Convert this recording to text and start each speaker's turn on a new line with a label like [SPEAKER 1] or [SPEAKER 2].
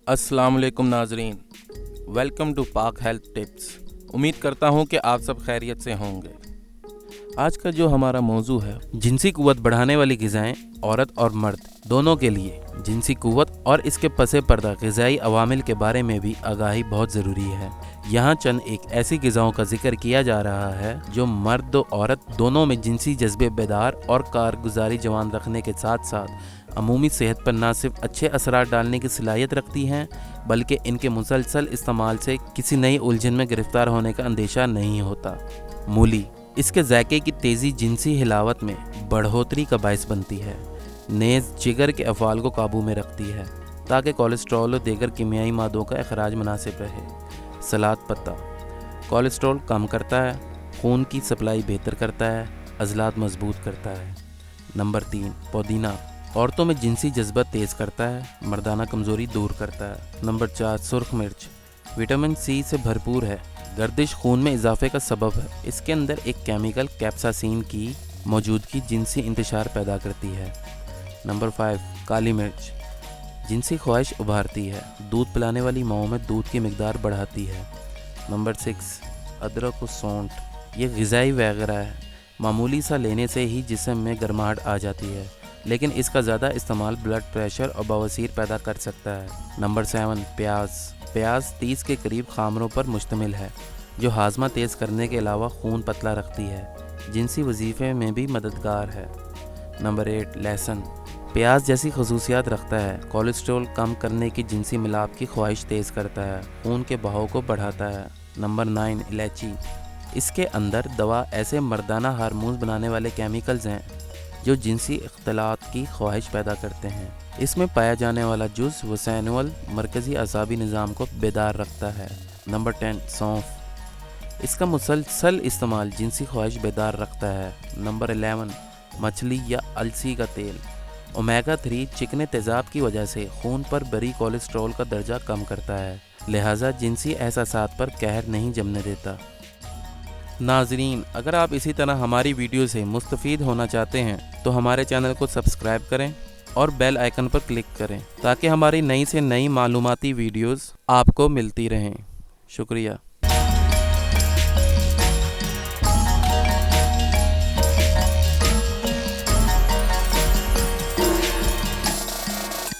[SPEAKER 1] अस्सलाम वालेकुम नाजरीन, वेलकम टू पाक हेल्थ टिप्स। उम्मीद करता हूँ कि आप सब खैरियत से होंगे। आज का जो हमारा मौजू है, जिनसी कुव्वत बढ़ाने वाली ग़िज़ाएँ औरत और मर्द दोनों के लिए जिनसी कुव्वत और इसके पसे पर्दा ग़िज़ाई अवामिल के बारे में भी आगाही बहुत ज़रूरी है। यहाँ चंद एक ऐसी ग़िज़ाओं का जिक्र किया जा रहा है जो मर्द और औरत दोनों में जिनसी जज्बे बेदार और कारगुजारी जवान रखने के साथ साथ अमूमी सेहत पर न सिर्फ अच्छे असरात डालने की सलाहियत रखती हैं, बल्कि इनके मुसलसल इस्तेमाल से किसी नई उलझन में गिरफ्तार होने का अंदेशा नहीं होता। मूली इसके जायके की तेज़ी जिनसी हिलावत में बढ़ोतरी का बायस बनती है। नेज़ जिगर के अफ़ाल को काबू में रखती है ताकि कोलेस्ट्रॉल और दीगर कीमियाई मादों का अखराज मुनासिब रहे। सलाद पत्ता कोलेस्ट्रॉल कम करता है, खून की सप्लाई बेहतर करता है, अज़लात मजबूत करता है। नंबर 3 पुदीना औरतों में जिनसी जज्बा तेज़ करता है, मर्दाना कमज़ोरी दूर करता है। नंबर 4 सुर्ख मिर्च विटामिन सी से भरपूर है, गर्दिश खून में इजाफे का सबब है। इसके अंदर एक केमिकल कैप्साइसिन की मौजूदगी जिनसी इंतशार पैदा करती है। नंबर 5 काली मिर्च जिनसी ख्वाहिश उभारती है, दूध पिलाने वाली माओं में दूध की मिकदार बढ़ाती है। नंबर 6 अदरक और सौंठ ये ग़िज़ाई वगैरह है, मामूली सा लेने से ही जिस्म में गर्माहट आ जाती है, लेकिन इसका ज़्यादा इस्तेमाल ब्लड प्रेशर और बवासीर पैदा कर सकता है। नंबर 7 प्याज 30 के करीब खामरों पर मुश्तमिल है जो हाजमा तेज़ करने के अलावा खून पतला रखती है, जिनसी वजीफ़े में भी मददगार है। नंबर 8 लहसुन प्याज जैसी खसूसियात रखता है, कोलेस्ट्रॉल कम करने की जिनसी मिलाप की ख्वाहिश तेज़ करता है, खून के बहाव को बढ़ाता है। नंबर 9 इलायची इसके अंदर दवा ऐसे मर्दाना हार्मोन बनाने वाले केमिकल्स हैं जो जिनसी इख्तलात की ख्वाहिश पैदा करते हैं। इसमें पाया जाने वाला जुज़ वसैनुअल मरकज़ी असाबी निज़ाम को बेदार रखता है। नंबर 10 सौंफ इसका मुसलसल इस्तेमाल जिनसी ख्वाहिश बेदार रखता है। नंबर 11 मछली या अलसी का तेल ओमेगा 3 चिकने तेज़ाब की वजह से खून पर बरी कोलेस्ट्रॉल का दर्जा कम करता है, लिहाजा जिनसी एहसासात पर कहर नहीं जमने देता। नाजरीन, अगर आप इसी तरह हमारी वीडियो से मुस्तफ़ीद होना चाहते हैं तो हमारे चैनल को सब्सक्राइब करें और बेल आइकन पर क्लिक करें ताकि हमारी नई से नई मालूमाती वीडियोस आपको मिलती रहें। शुक्रिया।